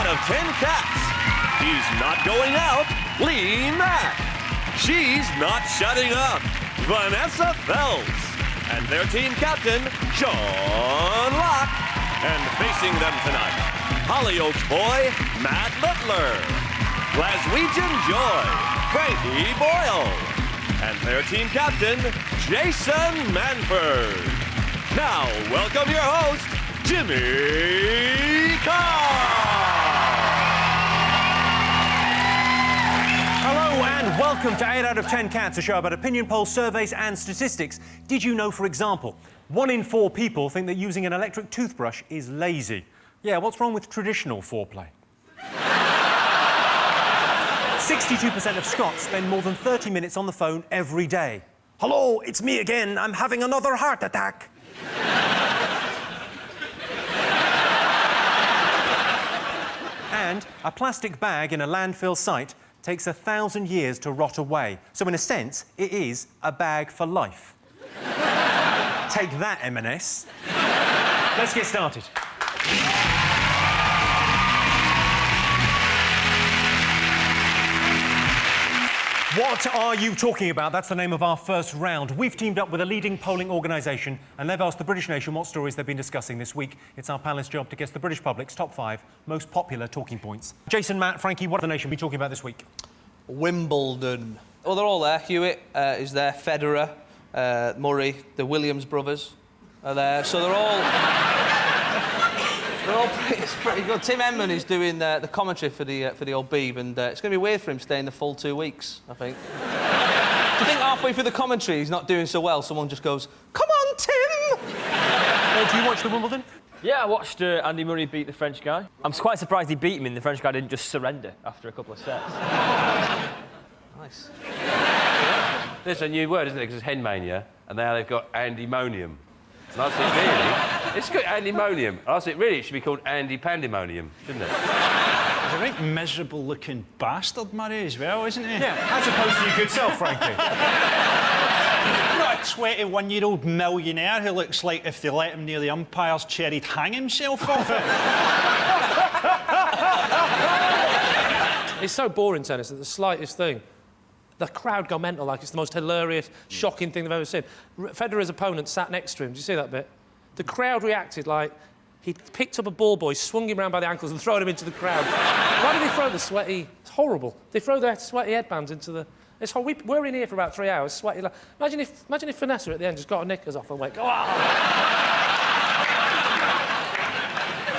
of 10 cats. He's not going out, Mack. She's not shutting up, Vanessa Feltz. And their team captain, John Locke. And facing them tonight, Hollyoaks boy, Matt Butler. Glaswegian Joy, Frankie Boyle. And their team captain, Jason Manford. Now, welcome your host, Jimmy Carr. Hello and welcome to 8 out of 10 Cats, a show about opinion polls, surveys and statistics. Did you know, for example, 1 in 4 people think that using an electric toothbrush is lazy? Yeah, what's wrong with traditional foreplay? 62% of Scots spend more than 30 minutes on the phone every day. Hello, it's me again. I'm having another heart attack. And a plastic bag in a landfill site takes 1,000 years to rot away. So, in a sense, it is a bag for life. Take that, M&S. Let's get started. What are you talking about? That's the name of our first round. We've teamed up with a leading polling organisation and they've asked the British nation what stories they've been discussing this week. It's our panellists' job to guess the British public's top 5 most popular talking points. Jason, Matt, Frankie, what are the nation be talking about this week? Wimbledon. Well, they're all there. Hewitt is there, Federer, Murray, the Williams brothers are there. So they're all it's pretty good. Tim Henman is doing the commentary for the old Beeb, and it's going to be weird for him staying the full 2 weeks, I think. Do you think halfway through the commentary he's not doing so well, someone just goes, "Come on, Tim!" Do you watch the Wimbledon? Yeah, I watched Andy Murray beat the French guy. I'm quite surprised he beat him and the French guy didn't just surrender after a couple of sets. Nice. There's a new word, isn't it? Because it's henmania, and now they've got andymonium. And I think, really, it's got andymonium. I think, really, it should be called Andy Pandemonium, shouldn't it? He's a right miserable-looking bastard, Murray, as well, isn't he? Yeah, as opposed to your good self, Frankie. Not a 21-year-old millionaire who looks like if they let him near the umpire's chair, he'd hang himself off it. It's so boring, tennis, that the slightest thing, the crowd go mental, like it's the most hilarious, shocking thing they've ever seen. Federer's opponent sat next to him. Did you see that bit? The crowd reacted like he'd picked up a ball boy, swung him round by the ankles and thrown him into the crowd. Why do they throw the sweaty... It's horrible. They throw their sweaty headbands into the... It's horrible. We're in here for about 3 hours, sweaty... Like... Imagine if Vanessa at the end just got her knickers off and went, "Go on!"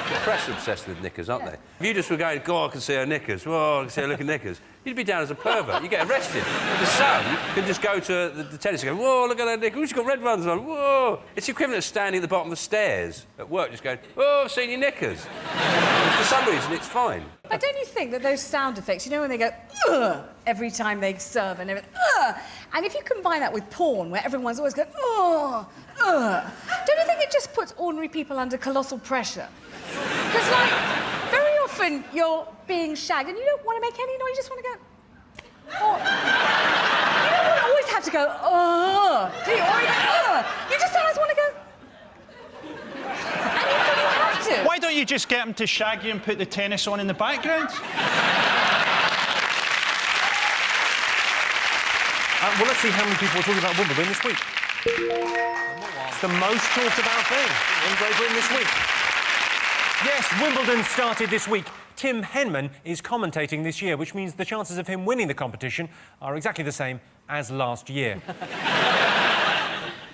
The press are obsessed with knickers, aren't they? If you just were going, "God, I can see her knickers. Whoa, I can see her looking knickers," you'd be down as a pervert. You get arrested. The Sun can just go to the tennis and go, "Whoa, look at her knickers. She's got red ones on. Whoa." It's the equivalent of standing at the bottom of the stairs at work just going, "Oh, I've seen your knickers." For some reason, it's fine. But don't you think that those sound effects, you know when they go, "Ugh," every time they serve and everything, "Ugh," and if you combine that with porn, where everyone's always going, "Ugh, ugh," don't you think it just puts ordinary people under colossal pressure? Because, like, very often you're being shagged and you don't want to make any noise, you just want to go... Or, you don't always have to go, "Ugh," do you? Or you go, "Ugh." You just sometimes want to go... And you don't have to. Why don't you just get him to shag you and put the tennis on in the background? Well, let's see how many people are talking about Wimbledon this week. It's the most talked about thing in Great Britain this week. Yes, Wimbledon started this week. Tim Henman is commentating this year, which means the chances of him winning the competition are exactly the same as last year.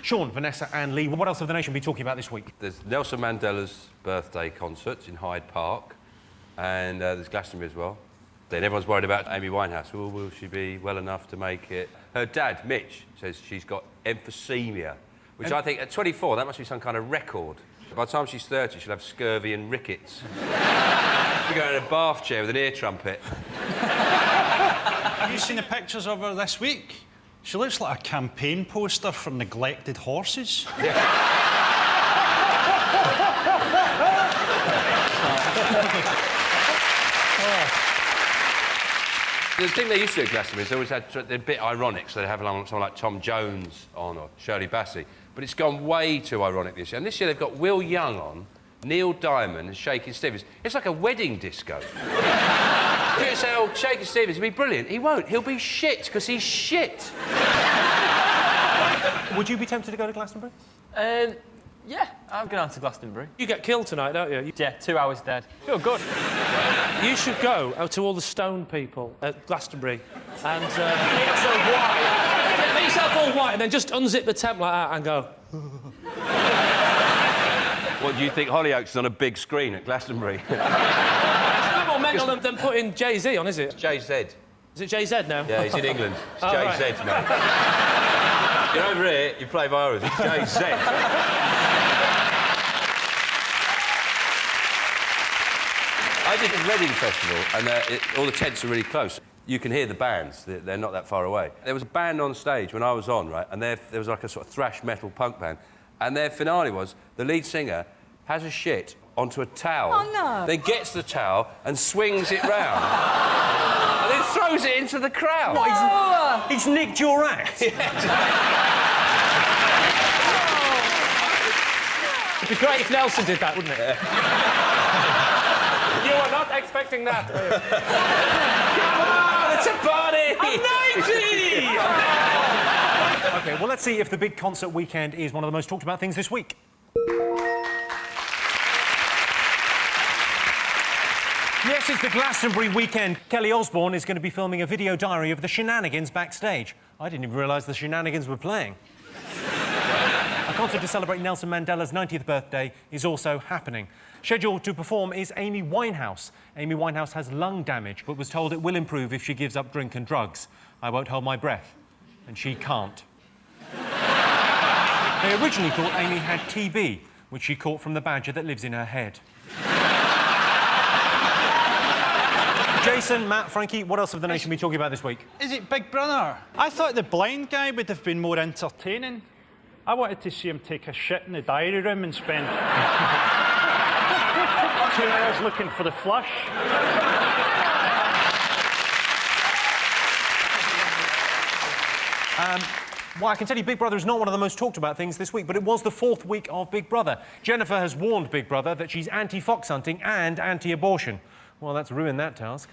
Sean, Vanessa and Lee, what else have the nation been talking about this week? There's Nelson Mandela's birthday concert in Hyde Park, and there's Glastonbury as well. Then everyone's worried about Amy Winehouse. Well, will she be well enough to make it? Her dad, Mitch, says she's got emphysema, which I think at 24, that must be some kind of record. By the time she's 30, she'll have scurvy and rickets. She'll go in a bath chair with an ear trumpet. Have you seen the pictures of her this week? She looks like a campaign poster for neglected horses. Yeah. The thing they used to do at Glastonbury is they always had... They're a bit ironic, so they'd have someone like Tom Jones on or Shirley Bassey. But it's gone way too ironic this year. And this year they've got Will Young on Neil Diamond and Shakin' Stevens. It's like a wedding disco. You say, oh, Shakin' Stevens will be brilliant. He won't. He'll be shit, because he's shit. Would you be tempted to go to Glastonbury? Yeah, I'm going on to Glastonbury. You get killed tonight, don't you? Yeah, 2 hours dead. Feel good. You should go to all the stone people at Glastonbury and make yourself white. Make yourself all white and then just unzip the tent like that and go. What, do you think Hollyoaks is on a big screen at Glastonbury? It's no more mental than putting Jay-Z on, is it? JZ. Is it JZ now? Yeah, he's in England. It's Oh, JZ, right. mate. You're over here, you play virus. It's JZ. I did a Reading festival, and all the tents are really close. You can hear the bands. They're not that far away. There was a band on stage when I was on, right, and there was like a sort of thrash metal punk band, and their finale was the lead singer has a shit onto a towel, Oh, no. then gets the towel and swings it round, and then throws it into the crowd. Oh. He's nicked your act. It'd be great if Nelson did that, wouldn't it? You were not expecting that. Come on, it's a party! OK, well, let's see if the big concert weekend is one of the most talked about things this week. Yes, it's the Glastonbury weekend. Kelly Osbourne is going to be filming a video diary of the shenanigans backstage. I didn't even realise the shenanigans were playing. A concert to celebrate Nelson Mandela's 90th birthday is also happening. Scheduled to perform is Amy Winehouse. Amy Winehouse has lung damage, but was told it will improve if she gives up drink and drugs. I won't hold my breath. And she can't. They originally thought Amy had TB, which she caught from the badger that lives in her head. Jason, Matt, Frankie, what else have the nation been talking about this week? Is it Big Brother? I thought the blind guy would have been more entertaining. I wanted to see him take a shit in the diary room and spend 2 hours looking for the flush. Well, I can tell you Big Brother is not one of the most talked about things this week, but it was the 4th week of Big Brother. Jennifer has warned Big Brother that she's anti-fox hunting and anti-abortion. Well, that's ruined that task.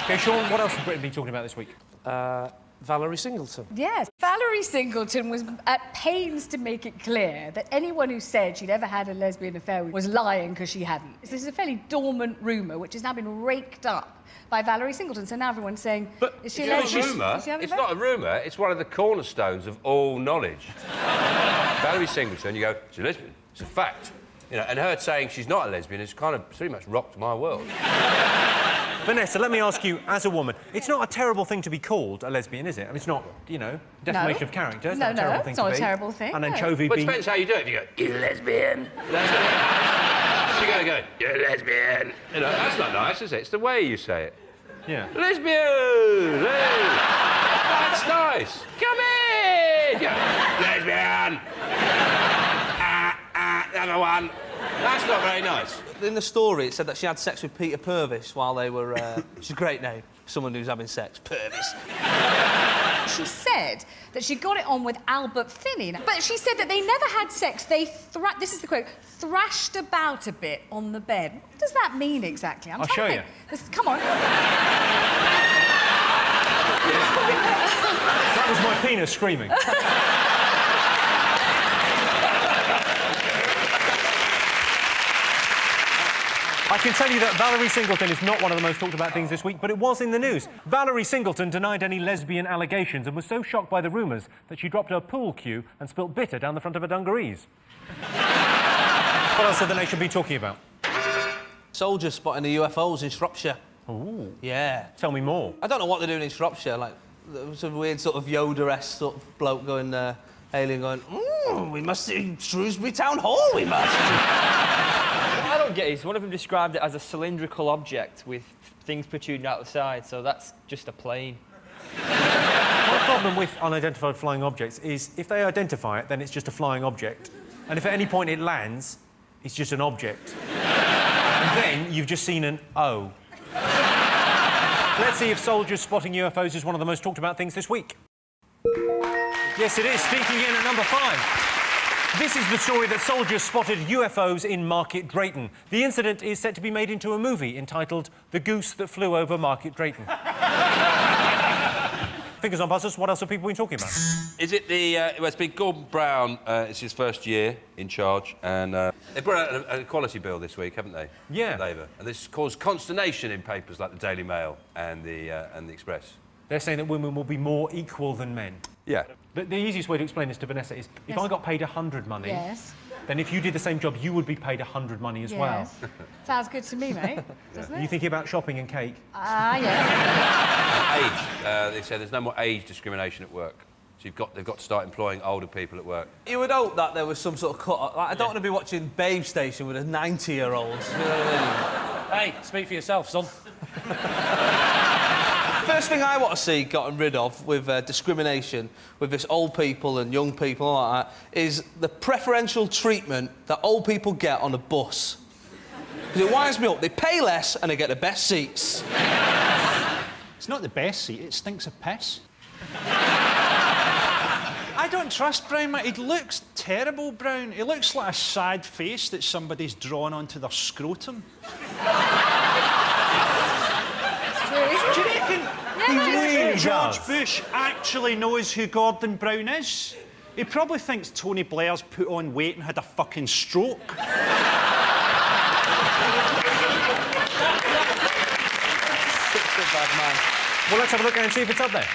OK, Sean, what else has Britain been talking about this week? Valerie Singleton. Yes, Valerie Singleton was at pains to make it clear that anyone who said she'd ever had a lesbian affair was lying because she hadn't. This is a fairly dormant rumour which has now been raked up by Valerie Singleton. So now everyone's saying, is she a lesbian? It's not a rumour, it's one of the cornerstones of all knowledge. Valerie Singleton, you go, she's a lesbian. It's a fact. You know, and her saying she's not a lesbian has kind of pretty much rocked my world. Vanessa, let me ask you, as a woman, it's not a terrible thing to be called a lesbian, is it? I mean, it's not, you know, defamation of character. It's not a terrible thing to be. it's not a terrible thing. And then no. Chovy But it being... depends how you do it. If you go, you're a lesbian. You're going, you're a lesbian. You know, that's not nice, is it? It's the way you say it. Yeah. Lesbian! Hey. That's nice. Come in! Yeah. Lesbian! Another one. That's not very nice. In the story, it said that she had sex with Peter Purvis while they were... It's a great name, someone who's having sex. Purvis. She said that she got it on with Albert Finney. But she said that they never had sex. They, this is the quote, thrashed about a bit on the bed. What does that mean exactly? I'll show you. Come on. That was my penis screaming. I can tell you that Valerie Singleton is not one of the most talked about things this week, but it was in the news. Valerie Singleton denied any lesbian allegations and was so shocked by the rumours that she dropped her pool cue and spilt bitter down the front of her dungarees. What else have the nation been talking about? Soldiers spotting the UFOs in Shropshire. Ooh. Yeah. Tell me more. I don't know what they're doing in Shropshire. Like, there was a weird sort of Yoda-esque sort of bloke going, alien going, we must see Shrewsbury Town Hall, we must. What I don't get is one of them described it as a cylindrical object with things protruding out the side, so that's just a plane. The problem with unidentified flying objects is if they identify it, then it's just a flying object. And if at any point it lands, it's just an object. And then you've just seen an O. Let's see if soldiers spotting UFOs is one of the most talked about things this week. Yes, it is. Sneaking in at number 5. This is the story that soldiers spotted UFOs in Market Drayton. The incident is set to be made into a movie entitled The Goose That Flew Over Market Drayton. Fingers on buzzers, what else have people been talking about? Is it the... well, it's been Gordon Brown, it's his first year in charge, and they brought out an equality bill this week, haven't they? Yeah. Labour. And this caused consternation in papers like the Daily Mail and the Express. They're saying that women will be more equal than men. Yeah. The easiest way to explain this to Vanessa is, if I got paid 100 money, Yes. then if you did the same job, you would be paid 100 money as well. Yes. Sounds good to me, mate. Doesn't Are it? you thinking about shopping and cake? Ah, yes. Age. They said there's no more age discrimination at work. So they've got to start employing older people at work. You would hope that there was some sort of cut. Like, I don't want to be watching Babe Station with a 90-year-old. You know what I mean? Hey, speak for yourself, son. First thing I want to see gotten rid of with discrimination with this old people and young people and all like that is the preferential treatment that old people get on a bus. Because it winds me up. They pay less and they get the best seats. It's not the best seat, it stinks of piss. I don't trust Brown, mate. He looks terrible, Brown. He looks like a sad face that somebody's drawn onto their scrotum. True, isn't Do you it? reckon He really George does. Bush actually knows who Gordon Brown is? He probably thinks Tony Blair's put on weight and had a fucking stroke. Such a bad man. Well, let's have a look and see if it's up there.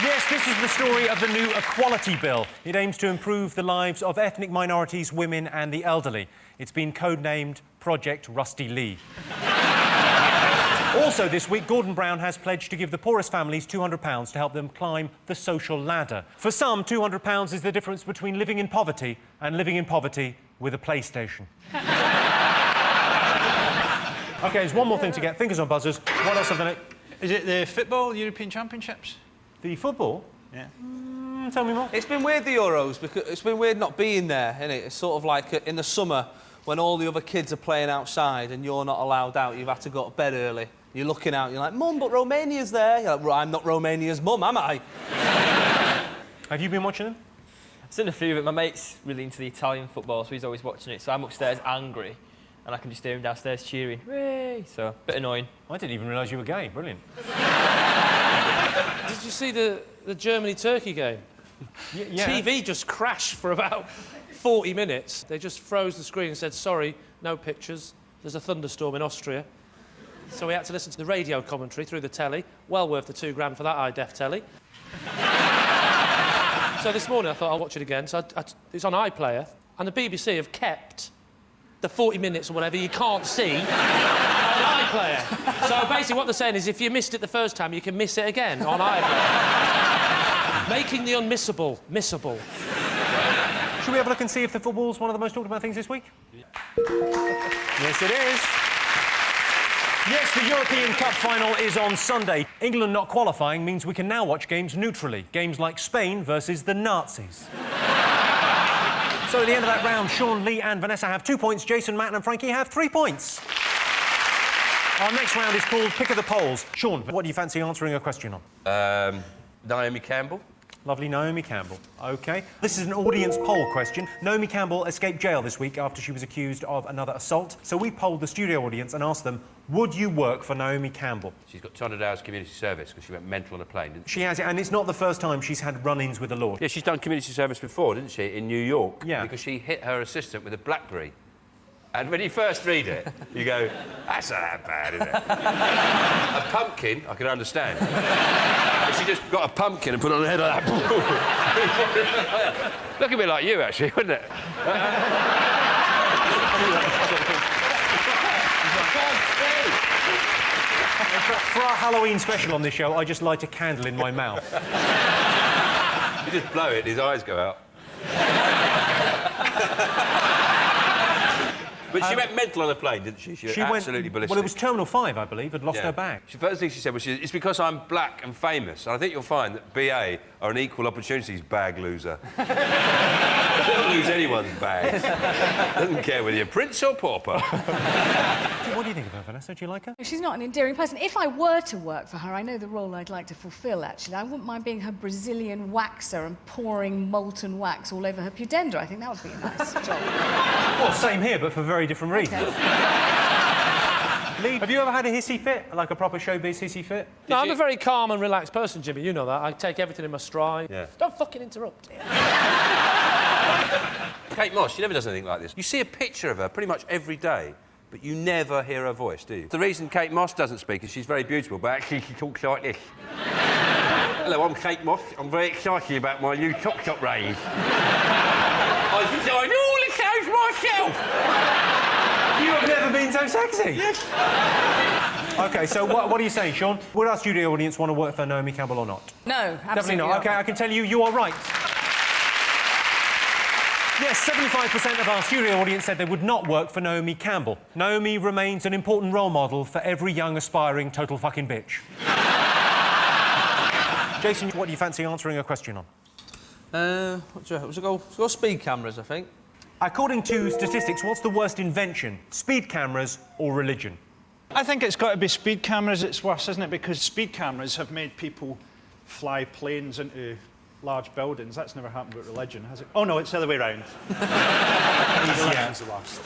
Yes, this is the story of the new Equality Bill. It aims to improve the lives of ethnic minorities, women and the elderly. It's been codenamed Project Rusty Lee. Also this week, Gordon Brown has pledged to give the poorest families £200 to help them climb the social ladder. For some, £200 is the difference between living in poverty and living in poverty with a PlayStation. OK, there's one more thing to get. Fingers on buzzers. What else have they... Is it the football European Championships? The football? Yeah. Tell me more. It's been weird, the Euros, because it's been weird not being there, isn't it? It's sort of like in the summer when all the other kids are playing outside and you're not allowed out, you've had to go to bed early. You're looking out, you're like, Mum, but Romania's there. You're like, well, I'm not Romania's mum, am I? Have you been watching them? I've seen a few of it. My mate's really into the Italian football, so he's always watching it. So I'm upstairs angry, and I can just hear him downstairs cheering. Hooray! So, a bit annoying. I didn't even realise you were gay. Brilliant. Did you see the Germany-Turkey game? Yeah. TV just crashed for about 40 minutes. They just froze the screen and said, sorry, no pictures. There's a thunderstorm in Austria. So we had to listen to the radio commentary through the telly. Well worth the £2 for that high-def telly. So this morning I thought I'll watch it again. So it's on iPlayer. And the BBC have kept the 40 minutes or whatever you can't see on iPlayer. So basically what they're saying is if you missed it the first time, you can miss it again on iPlayer. Making the unmissable missable. Should we have a look and see if the football's one of the most talked about things this week? Yes, it is. Yes, the European Cup final is on Sunday. England not qualifying means we can now watch games neutrally. Games like Spain versus the Nazis. So at the end of that round, Sean, Lee and Vanessa have 2 points. Jason, Matt and Frankie have 3 points. Our next round is called Pick of the Polls. Sean, what do you fancy answering a question on? Naomi Campbell. Lovely Naomi Campbell. OK. This is an audience poll question. Naomi Campbell escaped jail this week after she was accused of another assault. So we polled the studio audience and asked them, would you work for Naomi Campbell? She's got 200 hours community service because she went mental on a plane, didn't she? She has, and it's not the first time she's had run-ins with the law. Yeah, she's done community service before, didn't she, in New York? Yeah. Because she hit her assistant with a BlackBerry. And when you first read it, you go, that's not that bad, is it? A pumpkin, I can understand. But she just got a pumpkin and put it on her head like that. Look a bit like you, actually, wouldn't it? For our Halloween special on this show, I just light a candle in my mouth. You just blow it and his eyes go out. But she went mental on a plane, didn't she? She went absolutely ballistic. Well, it was Terminal 5, I believe, had lost her bag. The first thing she said was, it's because I'm black and famous. And I think you'll find that BA are are an equal opportunities bag loser. They don't lose anyone's bag. Doesn't care whether you're prince or pauper. What do you think of her, Vanessa? Do you like her? She's not an endearing person. If I were to work for her, I know the role I'd like to fulfil, actually. I wouldn't mind being her Brazilian waxer and pouring molten wax all over her pudenda. I think that would be a nice job. Well, same here, but for very different reasons. Lee, have you ever had a hissy fit? Like a proper showbiz hissy fit? No, I'm a very calm and relaxed person, Jimmy. You know that. I take everything in my stride. Yeah. Don't fucking interrupt. Kate Moss, she never does anything like this. You see a picture of her pretty much every day, but you never hear her voice, do you? The reason Kate Moss doesn't speak is she's very beautiful, but actually she talks like this. Hello, I'm Kate Moss. I'm very excited about my new Top Shop range. I designed all the clothes myself. You have never been so sexy. Yes. OK, so what are you saying, Sean? Would our studio audience want to work for Naomi Campbell or not? No, absolutely Definitely not. OK, I can tell you, you are right. Yes, 75% of our studio audience said they would not work for Naomi Campbell. Naomi remains an important role model for every young, aspiring, total fucking bitch. Jason, what do you fancy answering a question on? What do you reckon? We'll go speed cameras, I think. According to statistics, what's the worst invention? Speed cameras or religion? I think it's got to be speed cameras. It's worse, isn't it? Because speed cameras have made people fly planes into large buildings. That's never happened with religion, has it? Oh, no, it's the other way round. Religion's the worst.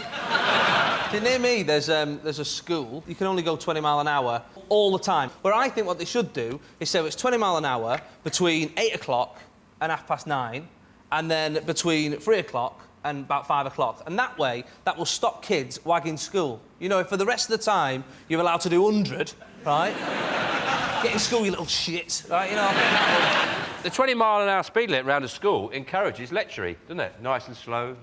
Near me, there's a school. You can only go 20 mile an hour all the time. Where I think what they should do is say it's 20 mile an hour between 8 o'clock and 9:30, and then between 3 o'clock and about 5 o'clock. And that way, that will stop kids wagging school. You know, if for the rest of the time you're allowed to do 100, right? Get in school, you little shit, right? You know, The 20-mile-an-hour speed limit around a school encourages lechery, doesn't it? Nice and slow.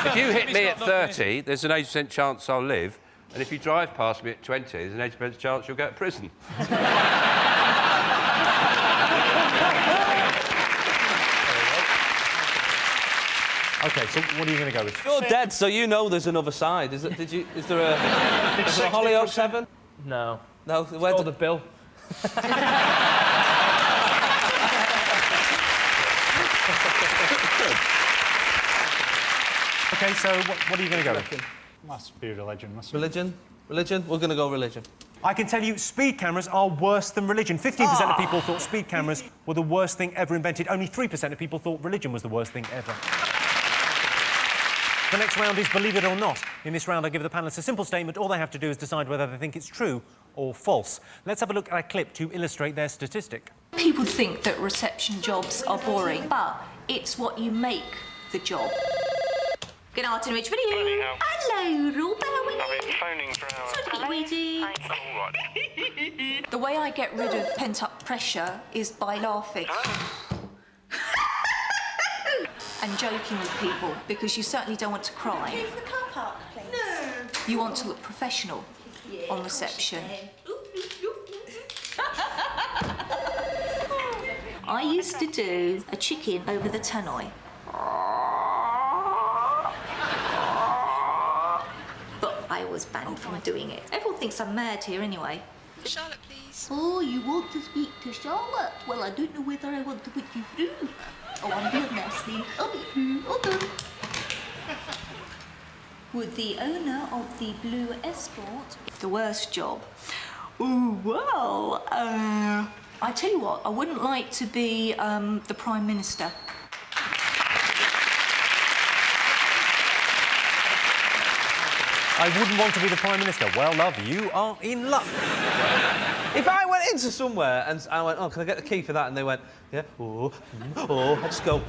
If you hit me at 30, there's an 80% chance I'll live, and if you drive past me at 20, there's an 80% chance you'll go to prison. OK, so what are you going to go with? you're dead, so you know there's another side. Is there a Hollyoaks heaven? No. No, where Called the bill. OK, so what are you going to go with? Must be religion, must be. Religion? Religion? We're going to go religion. I can tell you, speed cameras are worse than religion. 15% of people thought speed cameras were the worst thing ever invented. Only 3% of people thought religion was the worst thing ever. The next round is Believe It or Not. In this round, I give the panellists a simple statement. All they have to do is decide whether they think it's true or false. Let's have a look at a clip to illustrate their statistic. People think that reception jobs are boring, but it's what you make the job. Good afternoon, Rich. Hello, Rob. How are you? I've been phoning for hours. The way I get rid of pent-up pressure is by laughing. And joking with people, because you certainly don't want to cry. Can you for the car park, please? No. You want to look professional on reception. I used to do a chicken over the tannoy. But I was banned from doing it. Everyone thinks I'm mad here anyway. Charlotte, please. Oh, you want to speak to Charlotte? Well, I don't know whether I want to put you through. Oh, I'm being nasty. I'll be through. Okay. Would the owner of the Blue Escort the worst job? Oh, well, I tell you what, I wouldn't like to be the Prime Minister. I wouldn't want to be the Prime Minister. Well, love, you are in luck. If I went into somewhere and I went, oh, can I get the key for that? And they went, yeah, I'd just go...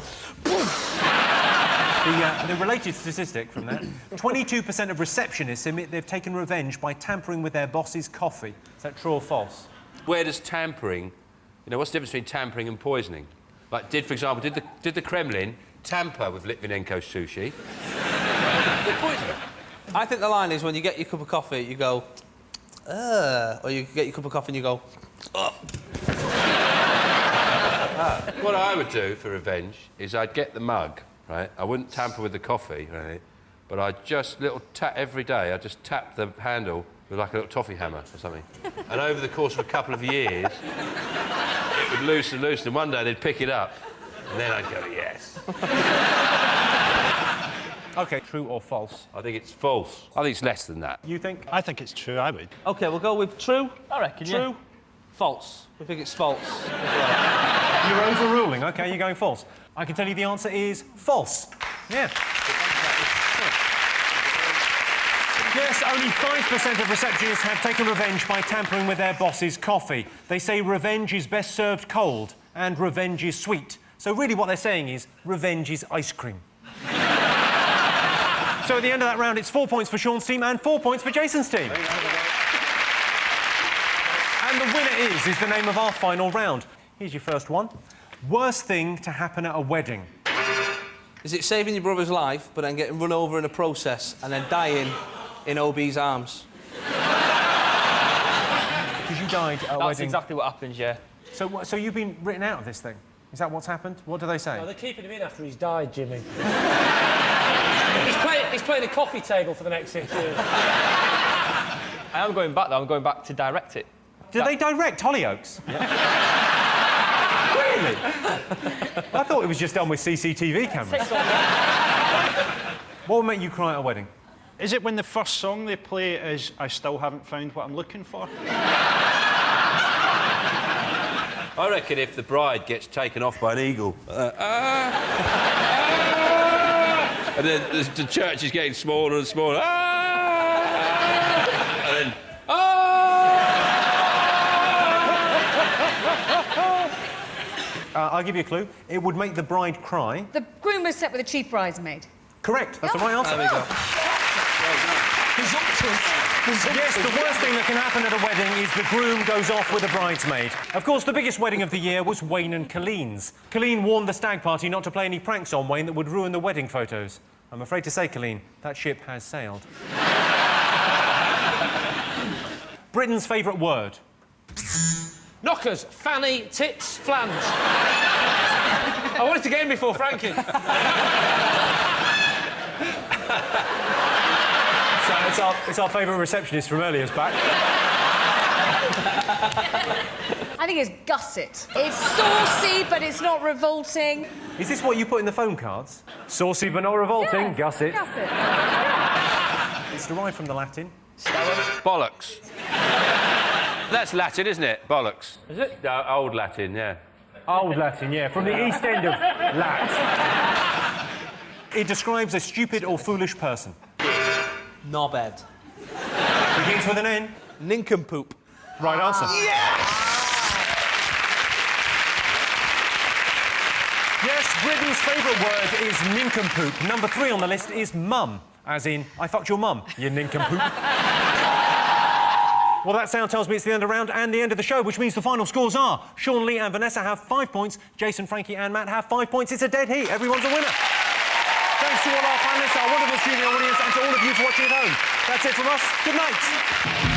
The related statistic from that, 22% of receptionists admit they've taken revenge by tampering with their boss's coffee. Is that true or false? Where does tampering... You know, what's the difference between tampering and poisoning? Like, for example, did the Kremlin tamper with Litvinenko's sushi? They poisoned it. I think the line is when you get your cup of coffee, you go, or you get your cup of coffee and you go, What I would do for revenge is I'd get the mug, right? I wouldn't tamper with the coffee, right? But I'd just every day, I'd just tap the handle with like a little toffee hammer or something. And over the course of a couple of years, it would loosen, and one day they'd pick it up, and then I'd go, yes. OK, true or false? I think it's false. I think it's less than that. You think? I think it's true, I would. OK, we'll go with true. I reckon, True. yeah. False. We think it's false as well. You're overruling. OK, you're going false. I can tell you the answer is false. Yeah. Yes, only 5% of receptionists have taken revenge by tampering with their boss's coffee. They say revenge is best served cold and revenge is sweet. So really what they're saying is revenge is ice cream. So at the end of that round, it's 4 points for Sean's team and 4 points for Jason's team. And the winner is the name of our final round. Here's your first one. Worst thing to happen at a wedding. Is it saving your brother's life, but then getting run over in a process and then dying in OB's arms? Because you died at a wedding. That's exactly what happens, yeah. So you've been written out of this thing? Is that what's happened? What do they say? Oh, they're keeping him in after he's died, Jimmy. he's playing a coffee table for the next 6 years. I am going back, though. I'm going back to direct it. Did they direct Hollyoaks? Yeah. Really? I thought it was just done with CCTV cameras. What would make you cry at a wedding? Is it when the first song they play is I Still Haven't Found What I'm Looking For? I reckon if the bride gets taken off by an eagle, and then the church is getting smaller and smaller, and then, I'll give you a clue. It would make the bride cry. The groom was set with a chief bridesmaid. Correct. That's the right answer. There we go. Yes, the worst thing that can happen at a wedding is the groom goes off with a bridesmaid. Of course, the biggest wedding of the year was Wayne and Colleen's. Colleen warned the stag party not to play any pranks on Wayne that would ruin the wedding photos. I'm afraid to say, Colleen, that ship has sailed. Britain's favourite word. Knockers, fanny, tits, flans. I wanted to get in before Frankie. So it's our favourite receptionist from earlier's back. I think it's gusset. It's saucy, but it's not revolting. Is this what you put in the phone cards? Saucy but not revolting, Yes, gusset. Gusset. It's derived from the Latin. bollocks. That's Latin, isn't it? Bollocks. Is it? Old Latin, yeah. Old Latin, yeah, from the east end of Lat. It describes a stupid or foolish person. Knobhead. Begins with an N. Nincompoop. Right answer. Yes, Britain's favourite word is nincompoop. Number 3 on the list is mum, as in, I fucked your mum, you nincompoop. Well, that sound tells me it's the end of the round and the end of the show, which means the final scores are Sean, Lee and Vanessa have 5 points, Jason, Frankie and Matt have 5 points. It's a dead heat. Everyone's a winner. Thanks to all our panellists, our wonderful studio audience, and to all of you for watching at home. That's it from us. Good night.